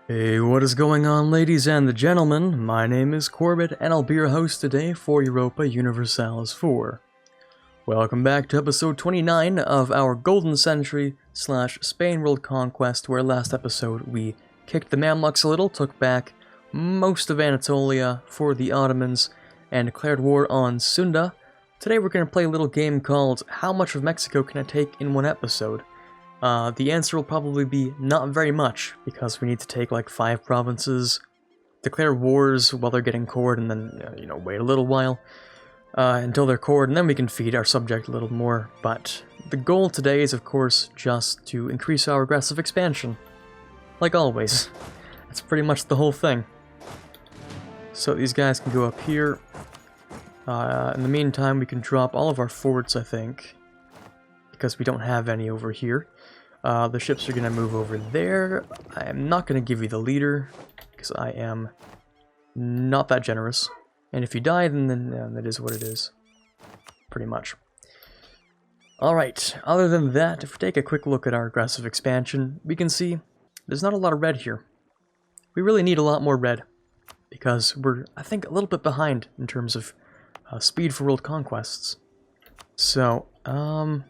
Hey, what is going on, ladies and the gentlemen? My name is Quarbit, and I'll be your host today for Europa Universalis 4. Welcome back to episode 29 of our Golden Century / Spain World Conquest, where last episode we kicked the Mamluks a little, took back most of Anatolia for the Ottomans, and declared war on Sunda. Today we're going to play a little game called How Much of Mexico Can I Take in One Episode? The answer will probably be not very much, because we need to take like 5 provinces, declare wars while they're getting cored, and then, wait a little while until they're cored, and then we can feed our subject a little more. But the goal today is, of course, just to increase our aggressive expansion. Like always. That's pretty much the whole thing. So these guys can go up here. In the meantime, we can drop all of our forts, I think, because we don't have any over here. The ships are going to move over there. I am not going to give you the leader, because I am not that generous. And if you die, then that is what it is. Pretty much. Alright, other than that, if we take a quick look at our aggressive expansion, we can see there's not a lot of red here. We really need a lot more red, because we're, I think, a little bit behind in terms of speed for world conquests. So, I'm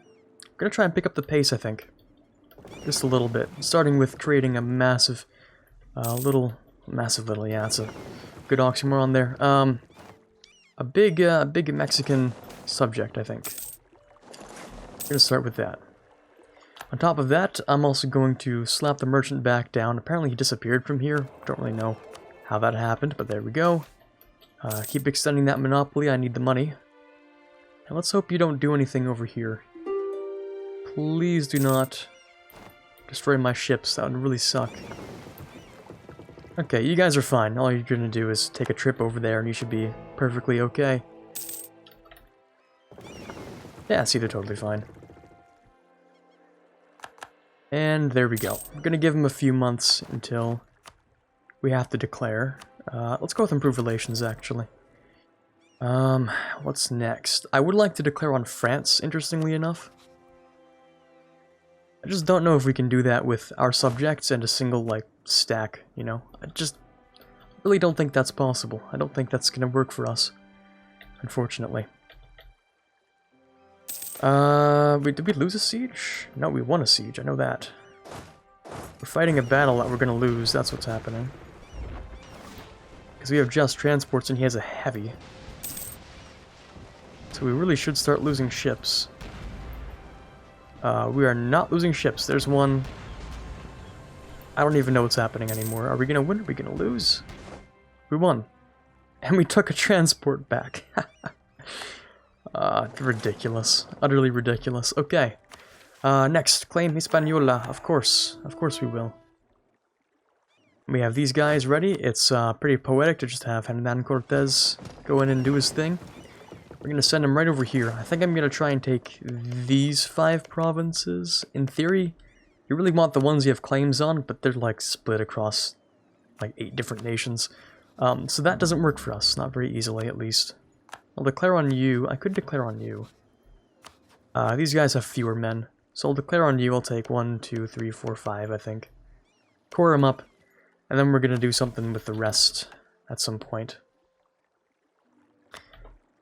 going to try and pick up the pace, I think. Just a little bit. Starting with creating a massive little, yeah, it's a good oxymoron there. A big Mexican subject, I think. I'm going to start with that. On top of that, I'm also going to slap the merchant back down. Apparently he disappeared from here. Don't really know how that happened, but there we go. Keep extending that monopoly. I need the money. And let's hope you don't do anything over here. Please do not destroy my ships. That would really suck. Okay, you guys are fine. All you're gonna do is take a trip over there and you should be perfectly okay. Yeah, see, they're totally fine. And there we go. I'm gonna give them a few months until we have to declare. Let's go with improved relations, actually. What's next? I would like to declare on France, interestingly enough. I just don't know if we can do that with our subjects and a single, like, stack, you know? I just really don't think that's possible. I don't think that's gonna work for us, unfortunately. Did we lose a siege? No, we won a siege, I know that. We're fighting a battle that we're gonna lose, that's what's happening. Because we have just transports and he has a heavy. So we really should start losing ships. We are not losing ships. There's one. I don't even know what's happening anymore. Are we gonna win? Are we gonna lose? We won. And we took a transport back. Ridiculous. Utterly ridiculous. Okay. Next, claim Hispaniola. Of course. Of course we will. We have these guys ready. It's pretty poetic to just have Hernan Cortez go in and do his thing. We're going to send him right over here. I think I'm going to try and take these 5 provinces. In theory, you really want the ones you have claims on, but they're like split across like 8 different nations. So that doesn't work for us, not very easily at least. I'll declare on you. I could declare on you. These guys have fewer men. So I'll declare on you. I'll take 1, 2, 3, 4, 5, I think. Core them up. And then we're going to do something with the rest at some point.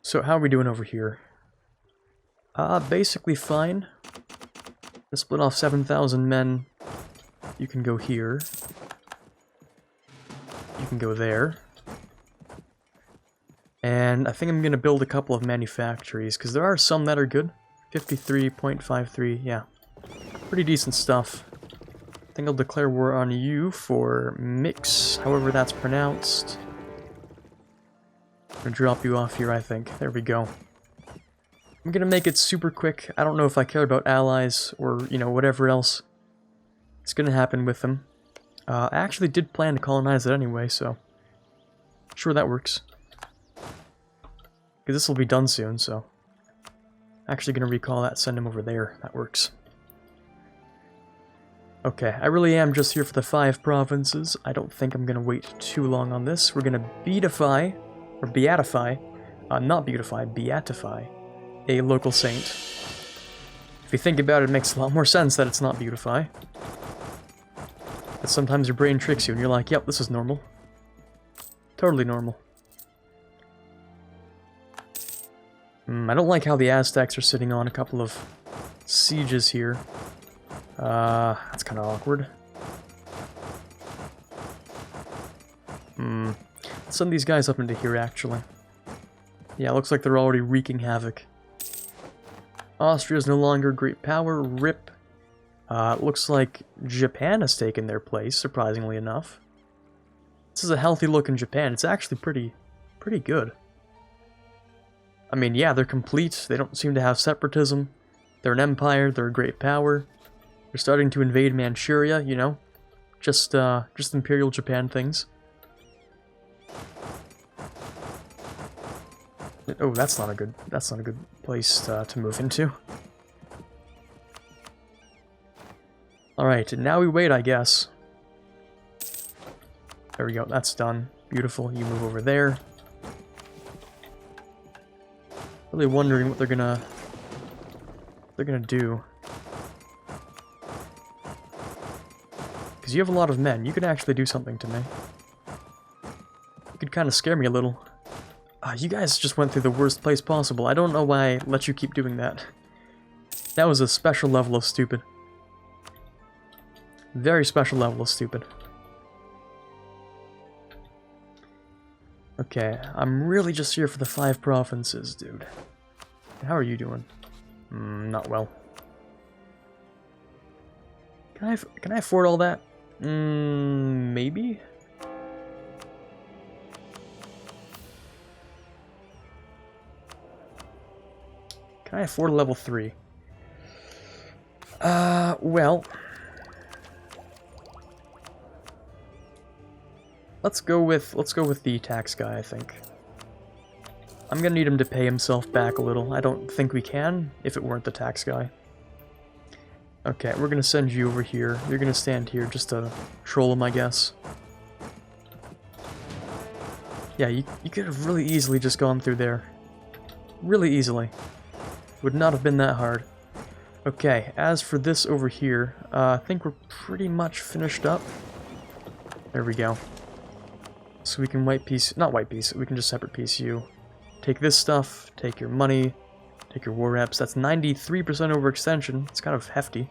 So how are we doing over here? Basically fine. Let's split off 7,000 men. You can go here. You can go there. And I think I'm going to build a couple of manufactories, because there are some that are good. 53.53, yeah. Pretty decent stuff. I think I'll declare war on you for Mix, however that's pronounced. I'm gonna drop you off here, I think. There we go. I'm gonna make it super quick. I don't know if I care about allies or, whatever else. It's gonna happen with them. I actually did plan to colonize it anyway, so sure that works. Because this will be done soon, so actually gonna recall that, send him over there. That works. Okay, I really am just here for the 5 provinces. I don't think I'm gonna wait too long on this. We're gonna beatify, or beatify, not beautify, beatify, a local saint. If you think about it, it makes a lot more sense that it's not beautify. And sometimes your brain tricks you and you're like, yep, this is normal. Totally normal. I don't like how the Aztecs are sitting on a couple of sieges here. That's kind of awkward. Let's send these guys up into here, actually. Yeah, looks like they're already wreaking havoc. Austria's no longer a great power. RIP. Looks like Japan has taken their place, surprisingly enough. This is a healthy look in Japan. It's actually pretty good. I mean, yeah, they're complete. They don't seem to have separatism. They're an empire. They're a great power. They're starting to invade Manchuria, you know? Just Imperial Japan things. Oh, that's not a good place to move into. Alright, and now we wait, I guess. There we go, that's done. Beautiful, you move over there. Really wondering what they're gonna do. Because you have a lot of men, you could actually do something to me. You could kind of scare me a little. You guys just went through the worst place possible. I don't know why I let you keep doing that. That was a special level of stupid. Very special level of stupid. Okay, I'm really just here for the 5 provinces, dude. How are you doing? Not well. Can I afford all that? Maybe? Can I afford a level 3? Well... Let's go with the tax guy, I think. I'm gonna need him to pay himself back a little. I don't think we can, if it weren't the tax guy. Okay, we're gonna send you over here. You're gonna stand here just to troll him, I guess. Yeah, you could have really easily just gone through there. Really easily. Would not have been that hard. Okay, as for this over here, I think we're pretty much finished up. There we go. So we can white piece, not white piece, we can just separate piece you. Take this stuff, take your money, take your war reps. That's 93% overextension. It's kind of hefty.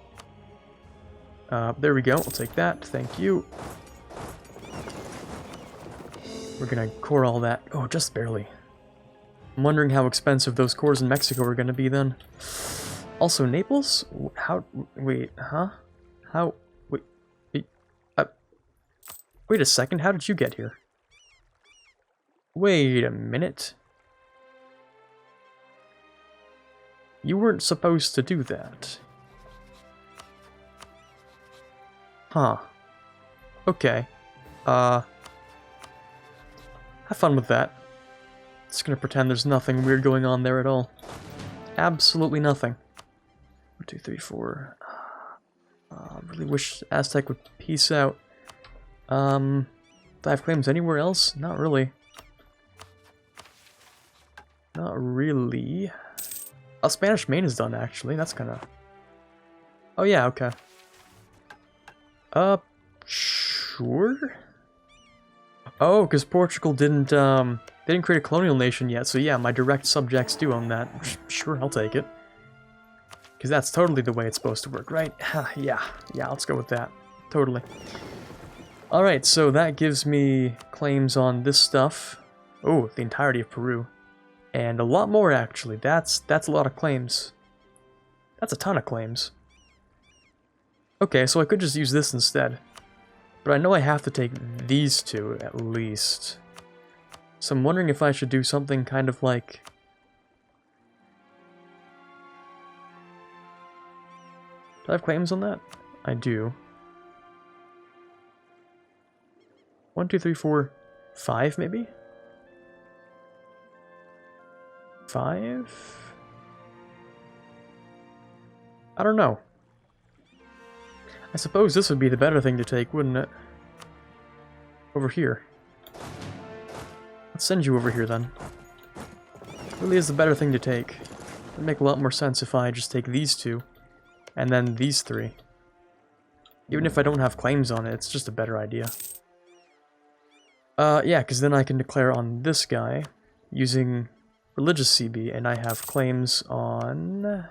There we go, I'll take that, thank you. We're gonna core all that. Oh, just barely. I'm wondering how expensive those cores in Mexico are gonna be then. Also, Naples? How, wait, huh? How, wait, wait a second, how did you get here? Wait a minute. You weren't supposed to do that. Huh. Okay. Have fun with that. Just gonna pretend there's nothing weird going on there at all. Absolutely nothing. 1, 2, 3, 4. Really wish Aztec would peace out. 5 claims anywhere else? Not really. Not really. Oh, Spanish Main is done, actually. That's kind of... Oh, yeah, okay. Sure? Oh, because Portugal didn't, they didn't create a colonial nation yet, so yeah, my direct subjects do own that. Sure, I'll take it. Because that's totally the way it's supposed to work, right? Yeah, let's go with that. Totally. Alright, so that gives me claims on this stuff. Oh, the entirety of Peru. And a lot more, actually. That's a lot of claims. That's a ton of claims. Okay, so I could just use this instead. But I know I have to take these two, at least. So I'm wondering if I should do something kind of like... Do I have claims on that? I do. 1, 2, 3, 4, 5, maybe? 5? I don't know. I suppose this would be the better thing to take, wouldn't it? Over here. Let's send you over here then. Really is the better thing to take. It would make a lot more sense if I just take these two, and then these 3. Even if I don't have claims on it, it's just a better idea. Yeah, because then I can declare on this guy using religious CB, and I have claims on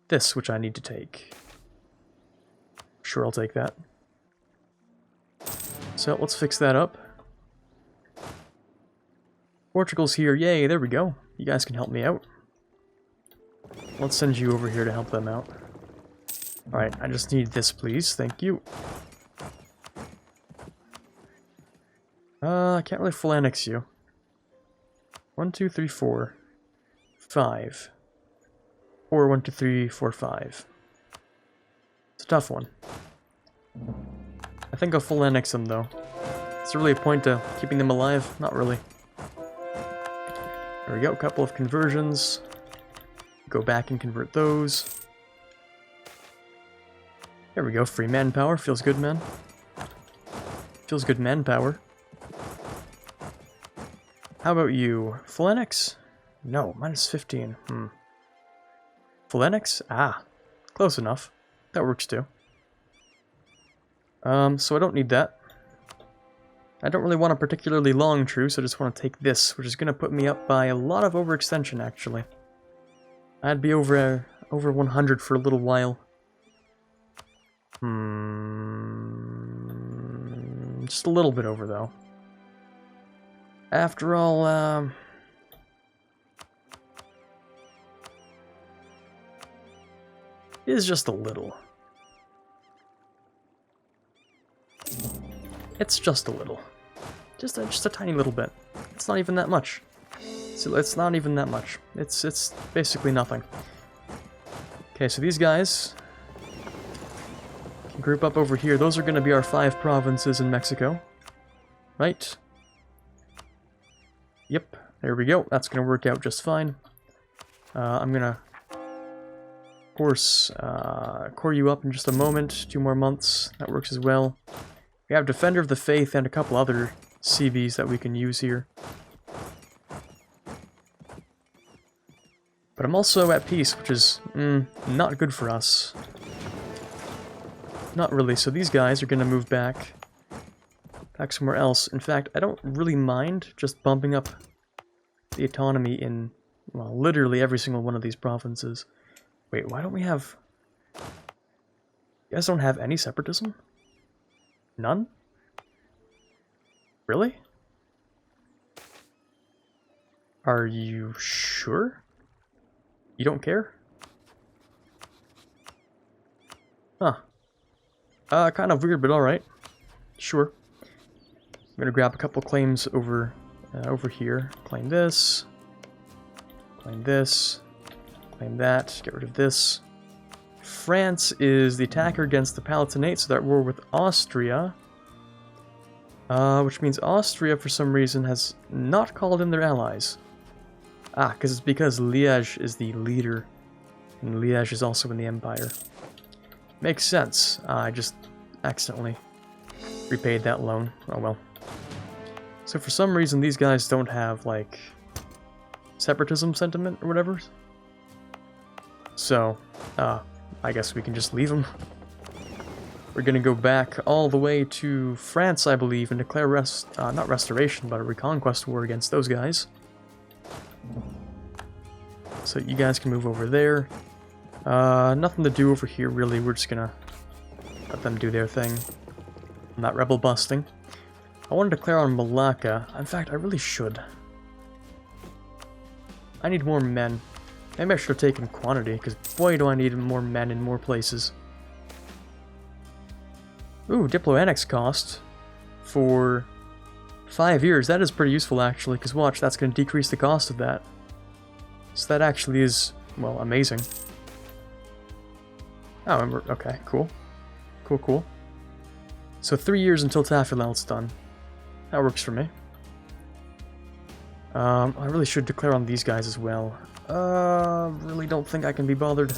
this, which I need to take. Sure, I'll take that. So let's fix that up. Portugal's here. Yay, there we go. You guys can help me out. Let's send you over here to help them out. Alright, I just need this, please. Thank you. I can't really full annex you. 1, 2, 3, 4. 5. Or 1, 2, 3, 4, 5. It's a tough one. I think I'll full annex them, though. Is there really a point to keeping them alive? Not really. There we go, a couple of conversions. Go back and convert those. There we go, free manpower. Feels good, man. Feels good manpower. How about you? Full annex? No, minus 15. Full annex? Ah, close enough. That works too. So I don't need that. I don't really want a particularly long truce, I just want to take this, which is going to put me up by a lot of overextension, actually. I'd be over 100 for a little while. Just a little bit over, though. After all, it is just a little. It's just a little. Just a tiny little bit. It's not even that much. So it's not even that much. It's basically nothing. Okay, so these guys can group up over here. Those are going to be our 5 provinces in Mexico. Right? Yep, there we go. That's going to work out just fine. I'm going to, of course, core you up in just a moment. 2 more months. That works as well. We have Defender of the Faith and a couple other CBs that we can use here. But I'm also at peace, which is not good for us. Not really, so these guys are going to move back somewhere else. In fact, I don't really mind just bumping up the autonomy in, well, literally every single one of these provinces. Wait, why don't we have... You guys don't have any separatism? None? Really? Are you sure? You don't care? Huh. Kind of weird, but alright. Sure. I'm gonna grab a couple claims over here. Claim this. Claim this. Claim that. Get rid of this. France is the attacker against the Palatinate, so they're at war with Austria. Which means Austria, for some reason, has not called in their allies. Ah, because it's because Liège is the leader, and Liège is also in the Empire. Makes sense. I just accidentally repaid that loan. Oh well. So for some reason, these guys don't have, like, separatism sentiment or whatever. So, I guess we can just leave them. We're gonna go back all the way to France, I believe, and declare not restoration, but a reconquest war against those guys. So you guys can move over there. Nothing to do over here, really. We're just gonna let them do their thing. I'm not rebel busting. I want to declare on Malacca. In fact, I really should. I need more men. Maybe I should have taken quantity, because boy do I need more men in more places. Ooh, Diplo Annex cost for 5 years. That is pretty useful, actually, because watch, that's going to decrease the cost of that. So that actually is, well, amazing. Oh, okay, cool. Cool, cool. So 3 years until Tafilal's done. That works for me. I really should declare on these guys as well. Really don't think I can be bothered.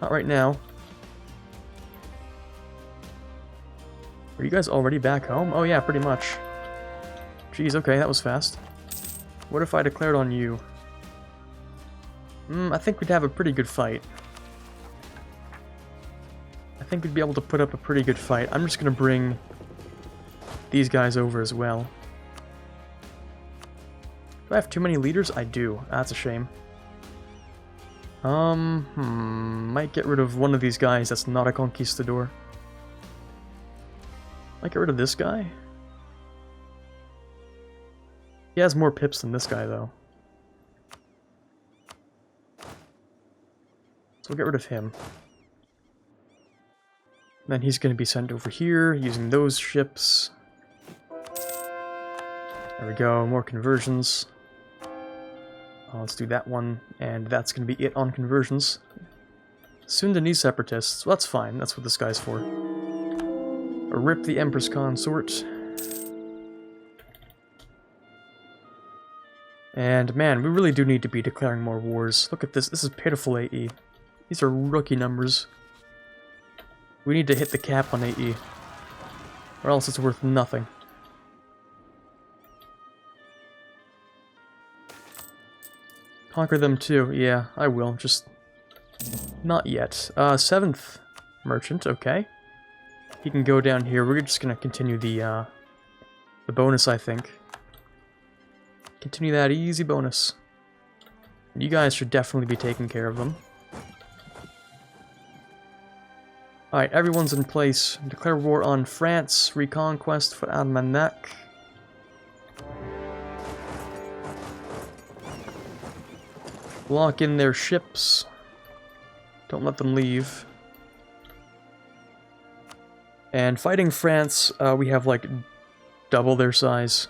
Not right now. Are you guys already back home? Oh yeah, pretty much. Jeez, okay, that was fast. What if I declared on you? I think we'd have a pretty good fight. I think we'd be able to put up a pretty good fight. I'm just going to bring these guys over as well. Do I have too many leaders? I do. That's a shame. Might get rid of one of these guys that's not a conquistador. Might get rid of this guy. He has more pips than this guy, though. So we'll get rid of him. Then he's going to be sent over here, using those ships. There we go, more conversions. Let's do that one, and that's going to be it on conversions. Sundanese separatists, well, that's fine, that's what this guy's for. Rip the Empress Consort. And man, we really do need to be declaring more wars. Look at this, this is pitiful AE. These are rookie numbers. We need to hit the cap on AE, or else it's worth nothing. Conquer them too, yeah, I will, just not yet. 7th merchant, okay. He can go down here. We're just gonna continue the bonus, I think. Continue that easy bonus. You guys should definitely be taking care of them. Alright, everyone's in place. Declare war on France. Reconquest for Almanac. Lock in their ships. Don't let them leave. And fighting France, we have like double their size.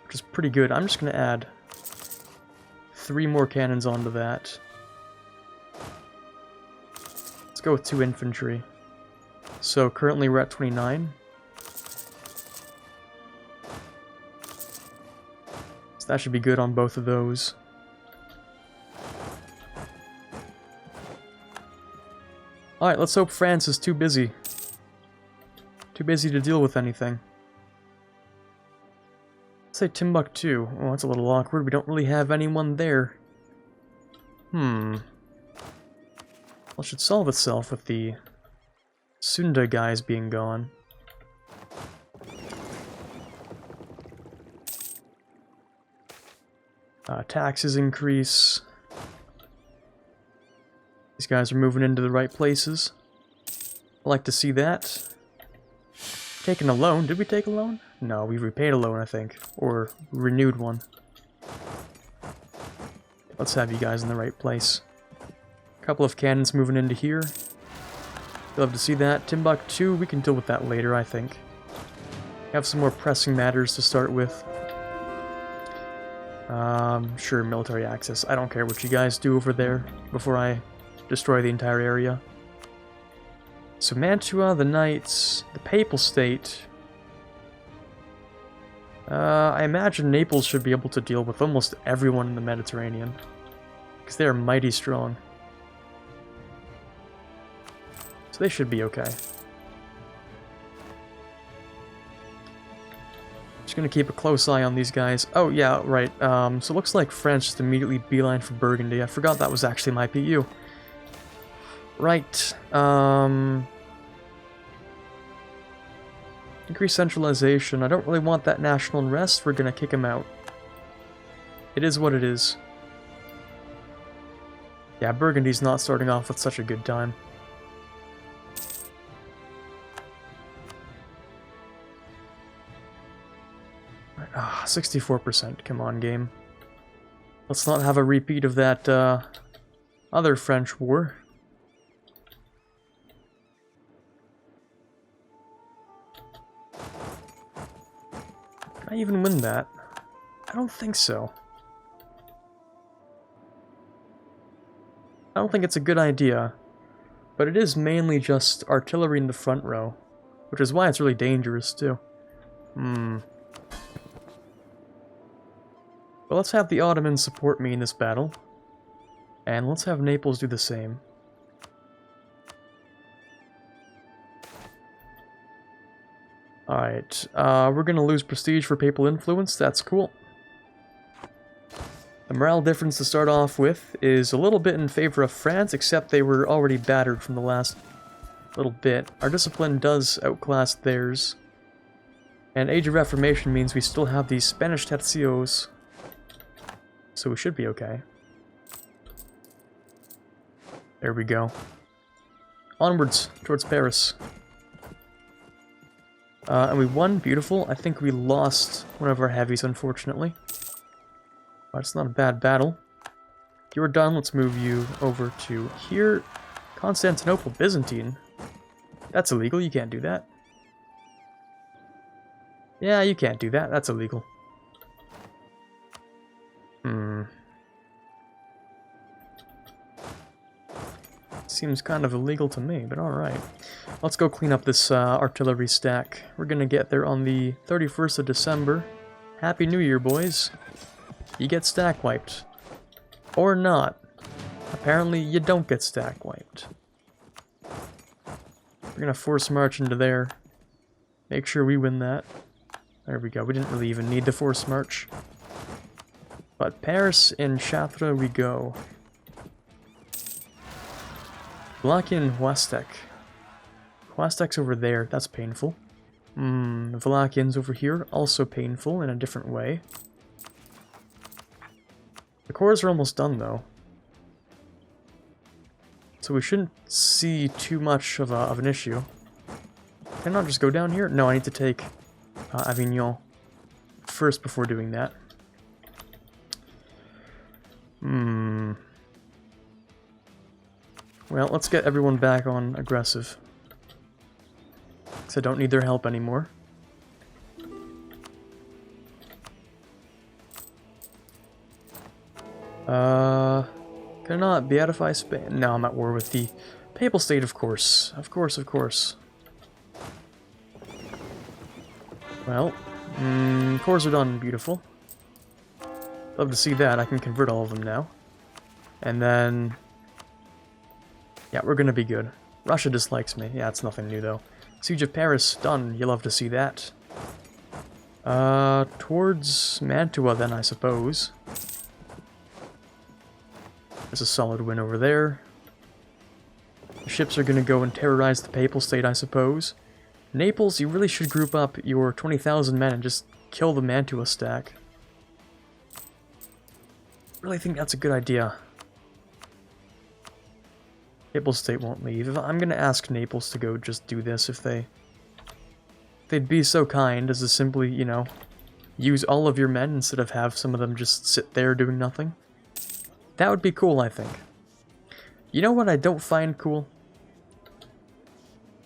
Which is pretty good. I'm just going to add 3 more cannons onto that. Let's go with 2 infantry. So currently we're at 29. So that should be good on both of those. Alright, let's hope France is too busy. Too busy to deal with anything. Let's say Timbuktu. Oh, that's a little awkward. We don't really have anyone there. Well, it should solve itself with the Sunda guys being gone. Taxes increase. These guys are moving into the right places. I like to see that. Taking a loan. Did we take a loan? No, we repaid a loan, I think. Or renewed one. Let's have you guys in the right place. A couple of cannons moving into here. Love to see that. Timbuktu, we can deal with that later, I think. Have some more pressing matters to start with. Sure, military access. I don't care what you guys do over there before I destroy the entire area. So Mantua, the Knights, the Papal State. I imagine Naples should be able to deal with almost everyone in the Mediterranean. Because they are mighty strong. So they should be okay. Just gonna keep a close eye on these guys. Oh yeah, right. So it looks like France just immediately beeline for Burgundy. I forgot that was actually my PU. Right. Increase centralization. I don't really want that national unrest. We're gonna kick him out. It is what it is. Yeah, Burgundy's not starting off with such a good time. Ah, 64%. Come on, game. Let's not have a repeat of that other French war. Can I even win that? I don't think so. I don't think it's a good idea. But it is mainly just artillery in the front row. Which is why it's really dangerous, too. Well, let's have the Ottomans support me in this battle. And let's have Naples do the same. Alright, we're gonna lose prestige for papal influence, that's cool. The morale difference to start off with is a little bit in favor of France, except they were already battered from the last little bit. Our discipline does outclass theirs. And Age of Reformation means we still have these Spanish tercios. So we should be okay. There we go. Onwards, towards Paris. And we won, beautiful. I think we lost one of our heavies, unfortunately. But it's not a bad battle. You're done, let's move you over to here. Constantinople, Byzantine. That's illegal, you can't do that. Yeah, you can't do that, that's illegal. Seems kind of illegal to me, but alright. Let's go clean up this artillery stack. We're gonna get there on the 31st of December. Happy New Year, boys. You get stack wiped. Or not. Apparently, you don't get stack wiped. We're gonna force march into there. Make sure we win that. There we go. We didn't really even need the force march. But Paris and Chartres we go. Wallachian Huastek. Huastek's over there. That's painful. Wallachians over here. Also painful in a different way. The cores are almost done, though. So we shouldn't see too much of an issue. Can I not just go down here? No, I need to take Avignon first before doing that. Well, let's get everyone back on aggressive. Because I don't need their help anymore. Can I not beatify Spain? No, I'm at war with the Papal State, of course. Of course, of course. Well, cores are done, beautiful. Love to see that. I can convert all of them now. And then... yeah, we're gonna be good. Russia dislikes me. Yeah, it's nothing new, though. Siege of Paris, done. You love to see that. Towards Mantua, then, I suppose. There's a solid win over there. The ships are gonna go and terrorize the Papal State, I suppose. Naples, you really should group up your 20,000 men and just kill the Mantua stack. Really think that's a good idea. Papal State won't leave. I'm gonna ask Naples to go just do this if they'd be so kind as to simply, you know, use all of your men instead of have some of them just sit there doing nothing. That would be cool, I think. You know what I don't find cool?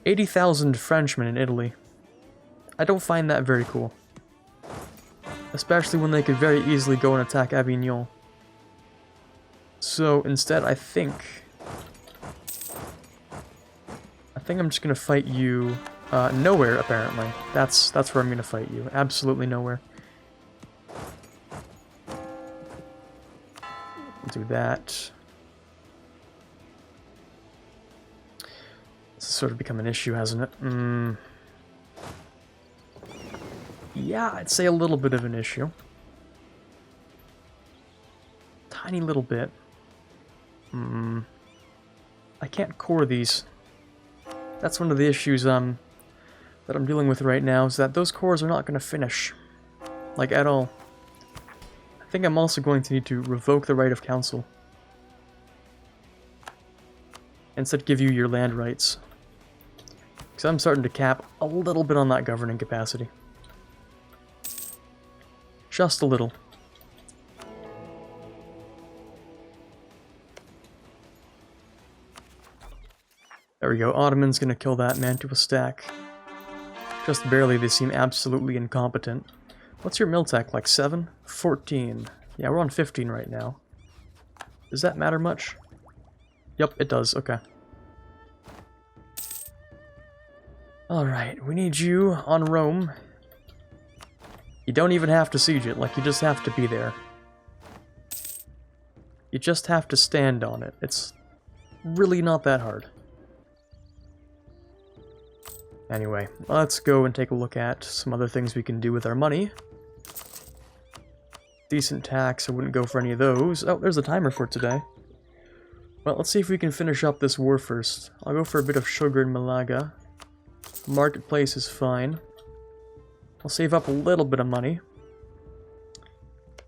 80,000 Frenchmen in Italy. I don't find that very cool. Especially when they could very easily go and attack Avignon. So instead, I think I'm just gonna fight you nowhere, apparently. That's where I'm gonna fight you. Absolutely nowhere. Do that. This has sort of become an issue, hasn't it? Yeah, I'd say a little bit of an issue. Tiny little bit. I can't core these. That's one of the issues that I'm dealing with right now, is that those cores are not going to finish. Like, at all. I think I'm also going to need to revoke the right of council. Instead give you your land rights. Because I'm starting to cap a little bit on that governing capacity. Just a little. There we go, Ottoman's gonna kill that Mantua stack. Just barely, they seem absolutely incompetent. What's your Miltech, like 7? 14. Yeah, we're on 15 right now. Does that matter much? Yep, it does, okay. Alright, we need you on Rome. You don't even have to siege it, like, you just have to be there. You just have to stand on it. It's really not that hard. Anyway, let's go and take a look at some other things we can do with our money. Decent tax, I wouldn't go for any of those. Oh, there's a timer for today. Well, let's see if we can finish up this war first. I'll go for a bit of sugar in Malaga. Marketplace is fine. I'll save up a little bit of money.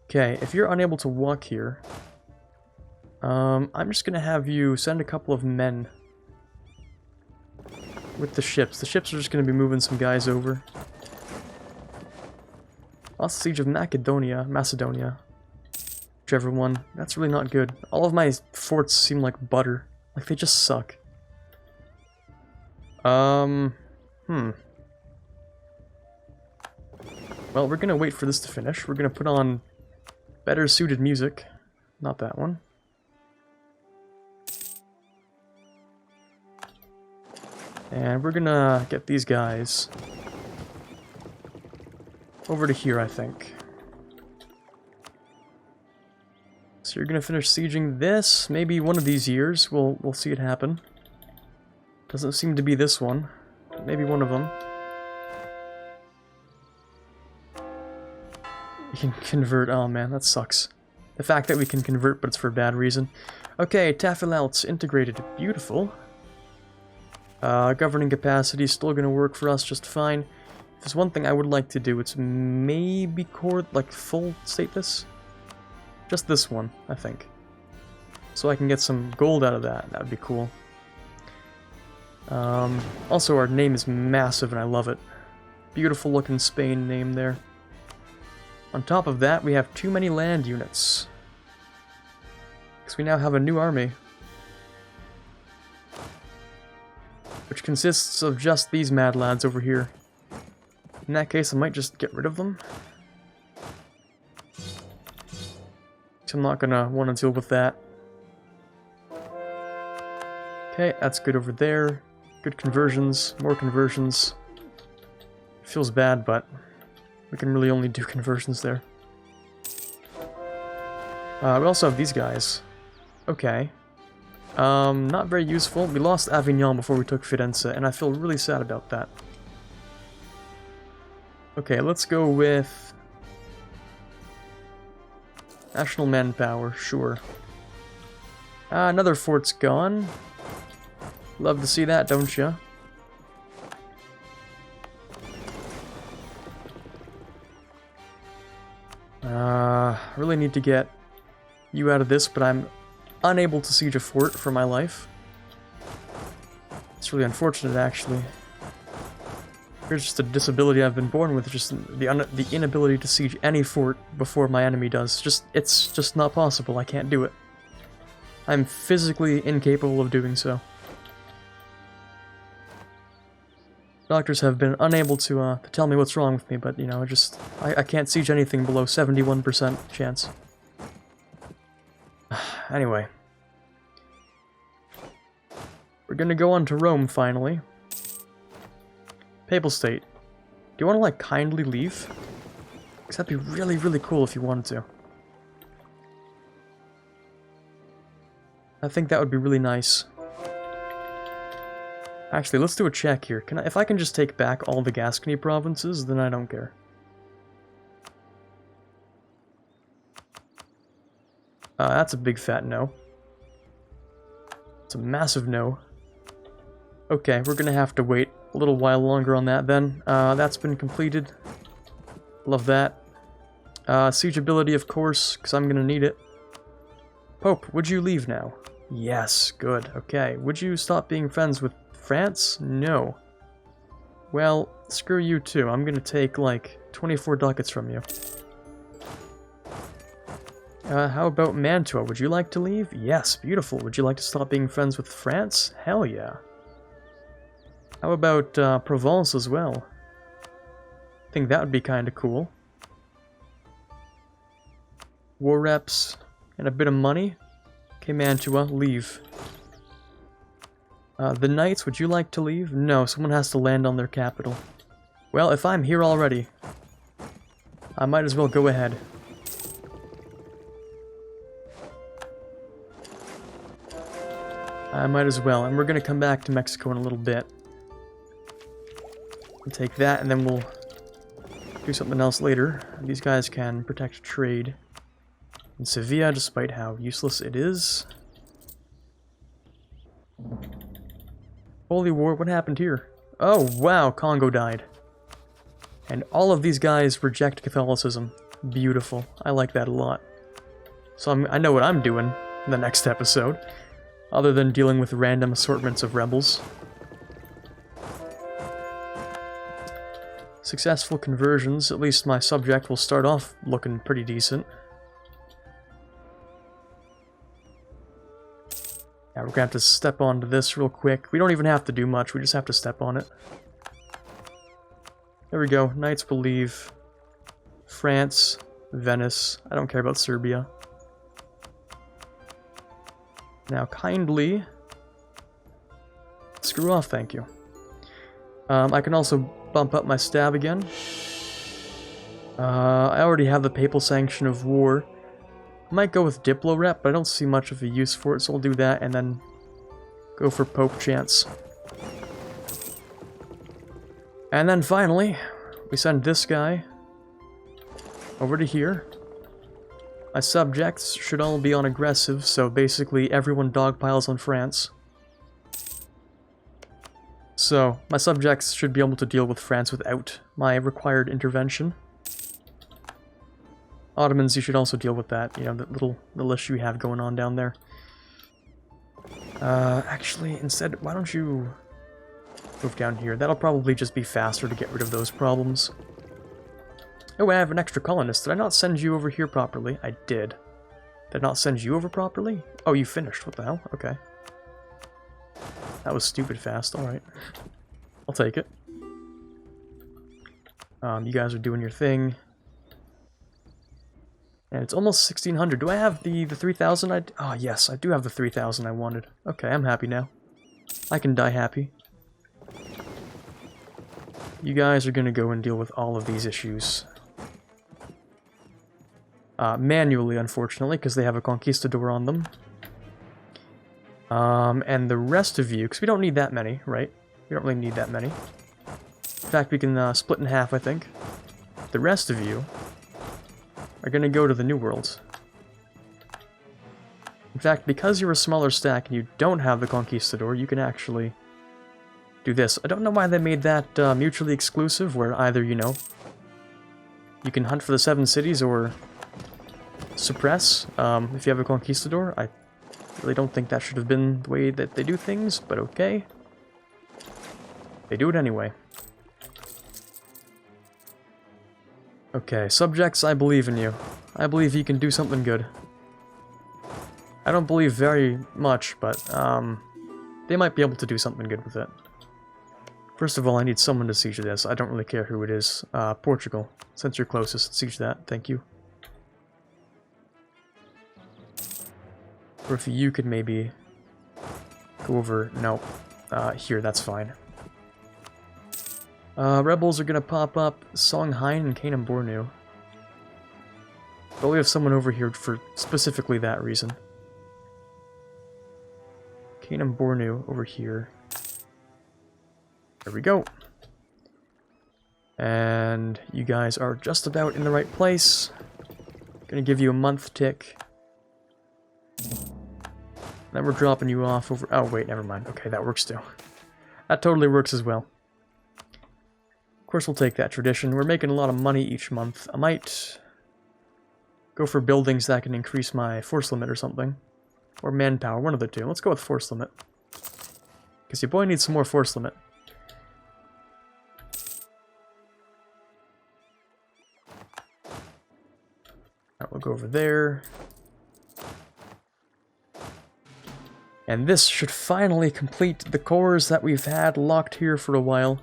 Okay, if you're unable to walk here, I'm just gonna have you send a couple of men with the ships. The ships are just gonna be moving some guys over. Lost Siege of Macedonia. Whichever one. That's really not good. All of my forts seem like butter. Like, they just suck. Well, we're gonna wait for this to finish. We're gonna put on better suited music. Not that one. And we're gonna get these guys over to here, I think. So you're gonna finish sieging this. Maybe one of these years. We'll see it happen. Doesn't seem to be this one. Maybe one of them. You can convert. Oh man, that sucks. The fact that we can convert, but it's for a bad reason. Okay, Tafel integrated. Beautiful. Governing capacity still gonna work for us just fine. If there's one thing I would like to do, it's maybe full status. Just this one, I think. So I can get some gold out of that. That would be cool. Also, our name is massive and I love it. Beautiful looking Spain name there. On top of that, we have too many land units. Because we now have a new army. Which consists of just these mad lads over here. In that case, I might just get rid of them. I'm not gonna want to deal with that. Okay, that's good over there. Good conversions, more conversions. Feels bad, but we can really only do conversions there. We also have these guys. Okay. Not very useful. We lost Avignon before we took Firenze, and I feel really sad about that. Okay, let's go with national manpower, sure. Another fort's gone. Love to see that, don't ya? Really need to get you out of this, but I'm unable to siege a fort for my life. It's really unfortunate, actually. Here's just a disability I've been born with, just the inability to siege any fort before my enemy does. It's just not possible. I can't do it. I'm physically incapable of doing so. Doctors have been unable to tell me what's wrong with me, but, you know, I can't siege anything below 71% chance. Anyway. We're gonna go on to Rome, finally. Papal State. Do you want to, like, kindly leave? Because that'd be really, really cool if you wanted to. I think that would be really nice. Actually, let's do a check here. If I can just take back all the Gascony provinces, then I don't care. That's a big fat no. It's a massive no. Okay, we're gonna have to wait a little while longer on that then. That's been completed. Love that. Siege ability, of course, because I'm gonna need it. Pope, would you leave now? Yes, good. Okay, would you stop being friends with France? No. Well, screw you too. I'm gonna take, like, 24 ducats from you. How about Mantua? Would you like to leave? Yes, beautiful. Would you like to stop being friends with France? Hell yeah. How about Provence as well? I think that would be kind of cool. War reps and a bit of money. Okay, Mantua, leave. The Knights, would you like to leave? No, someone has to land on their capital. Well, if I'm here already, I might as well go ahead. I might as well, and we're gonna come back to Mexico in a little bit. We'll take that, and then we'll do something else later. These guys can protect trade in Sevilla, despite how useless it is. Holy war, what happened here? Oh, wow, Congo died. And all of these guys reject Catholicism. Beautiful. I like that a lot. So I know what I'm doing in the next episode, other than dealing with random assortments of rebels. Successful conversions, at least my subject will start off looking pretty decent. Yeah, we're gonna have to step onto this real quick. We don't even have to do much, we just have to step on it. There we go, Knights will leave. France, Venice, I don't care about Serbia. Now kindly... screw off, thank you. I can also bump up my stab again. I already have the Papal Sanction of War. I might go with Diplo Rep, but I don't see much of a use for it, so I'll do that and then go for Pope Chance. And then finally, we send this guy over to here. My subjects should all be on aggressive, so basically everyone dogpiles on France. So, my subjects should be able to deal with France without my required intervention. Ottomans, you should also deal with that, you know, that little issue you have going on down there. Actually, instead, why don't you move down here? That'll probably just be faster to get rid of those problems. Oh, I have an extra colonist. Did I not send you over here properly? I did. Did I not send you over properly? Oh, you finished. What the hell? Okay. That was stupid fast. Alright. I'll take it. You guys are doing your thing. And it's almost 1600. Do I have the 3000? Oh, yes, I do have the 3000 I wanted. Okay, I'm happy now. I can die happy. You guys are gonna go and deal with all of these issues. Manually, unfortunately, because they have a conquistador on them. And the rest of you, because we don't need that many, right? We don't really need that many. In fact, we can split in half, I think. The rest of you are going to go to the New World. In fact, because you're a smaller stack and you don't have the Conquistador, you can actually do this. I don't know why they made that mutually exclusive, where either, you know, you can hunt for the 7 cities or suppress if you have a Conquistador. I really don't think that should have been the way that they do things, but okay. They do it anyway. Okay, subjects, I believe in you. I believe you can do something good. I don't believe very much, but they might be able to do something good with it. First of all, I need someone to siege this. I don't really care who it is. Portugal, since you're closest, siege that. Thank you. Or if you could maybe go over... No. Here, that's fine. Rebels are gonna pop up Songhai and Kanem Bornu. But we have someone over here for specifically that reason. Kanem Bornu over here. There we go. And you guys are just about in the right place. Gonna give you a month tick. Then we're dropping you off over... Oh, wait, never mind. Okay, that works too. That totally works as well. Of course, we'll take that tradition. We're making a lot of money each month. I might go for buildings that can increase my force limit or something. Or manpower, one of the two. Let's go with force limit. Because your boy needs some more force limit. Alright, we'll go over there. And this should finally complete the cores that we've had locked here for a while.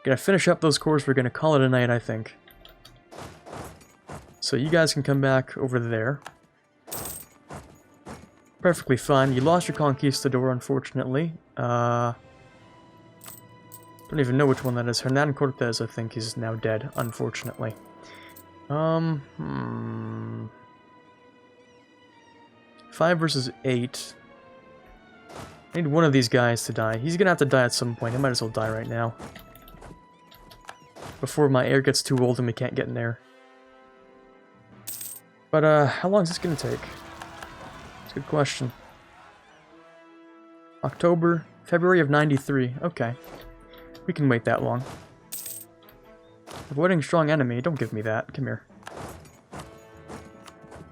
Gonna finish up those cores, we're gonna call it a night, I think. So you guys can come back over there. Perfectly fine. You lost your Conquistador, unfortunately. Don't even know which one that is. Hernan Cortez, I think, is now dead, unfortunately. 5 versus 8. I need one of these guys to die. He's gonna have to die at some point. He might as well die right now. Before my air gets too old and we can't get in there. But, how long is this gonna take? It's a good question. October. February of 93. Okay. We can wait that long. Avoiding strong enemy. Don't give me that. Come here.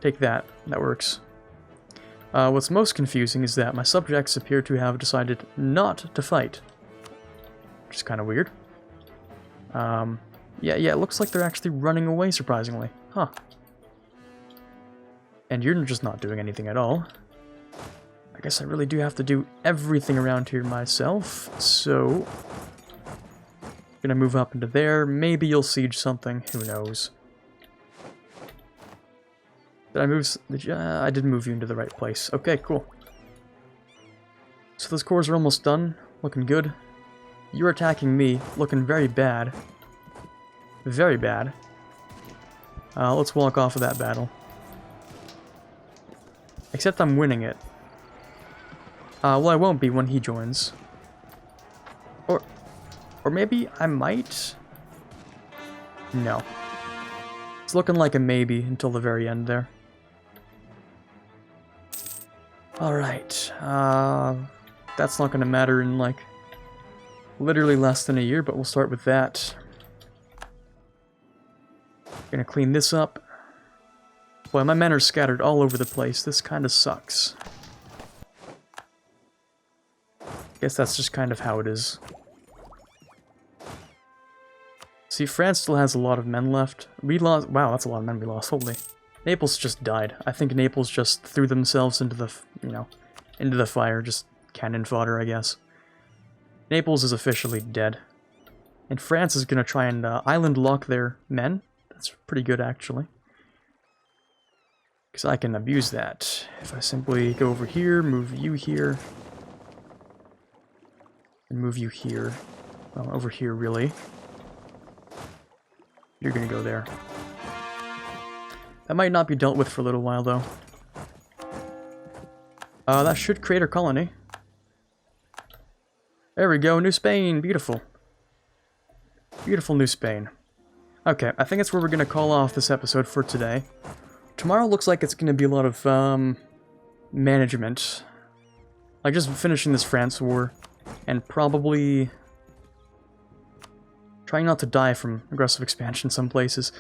Take that. That works. What's most confusing is that my subjects appear to have decided not to fight. Which is kind of weird. Yeah, it looks like they're actually running away, surprisingly. Huh. And you're just not doing anything at all. I guess I really do have to do everything around here myself, so... Gonna move up into there. Maybe you'll siege something. Who knows? Did I move... I did move you into the right place. Okay, cool. So those cores are almost done. Looking good. You're attacking me. Looking very bad. Very bad. Let's walk off of that battle. Except I'm winning it. Well, I won't be when he joins. Or maybe I might? No. It's looking like a maybe until the very end there. Alright. That's not going to matter in, like, literally less than a year, but we'll start with that. Gonna clean this up. Boy, my men are scattered all over the place. This kind of sucks. Guess that's just kind of how it is. See, France still has a lot of men left. We lost... Wow, that's a lot of men we lost. Holy. Naples just died. I think Naples just threw themselves into the, into the fire. Just cannon fodder, I guess. Naples is officially dead. And France is gonna try and island lock their men. That's pretty good, actually. Because I can abuse that. If I simply go over here, move you here, and move you here. Well, over here, really. You're gonna go there. That might not be dealt with for a little while, though. That should create a colony. There we go, New Spain! Beautiful. Beautiful New Spain. Okay, I think that's where we're gonna call off this episode for today. Tomorrow looks like it's gonna be a lot of, management. Like, just finishing this France war, and probably trying not to die from aggressive expansion some places.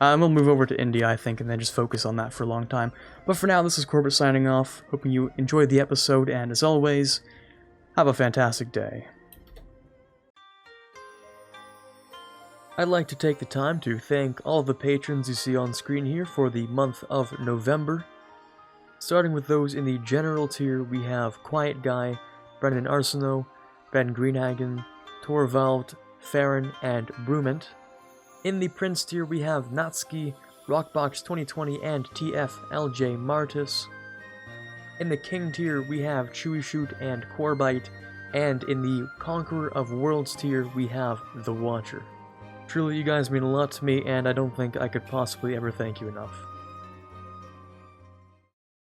We'll move over to India, I think, and then just focus on that for a long time. But for now, this is Quarbit signing off. Hoping you enjoyed the episode, and as always, have a fantastic day. I'd like to take the time to thank all of the patrons you see on screen here for the month of November. Starting with those in the general tier, we have Quiet Guy, Brendan Arsenault, Ben Greenhagen, Torvald, Farron, and Brumant. In the Prince tier, we have Natsuki, Rockbox 2020, and TFLJ Martis. In the King tier, we have Chewy Shoot and Quarbite, and in the Conqueror of Worlds tier, we have The Watcher. Truly, you guys mean a lot to me, and I don't think I could possibly ever thank you enough.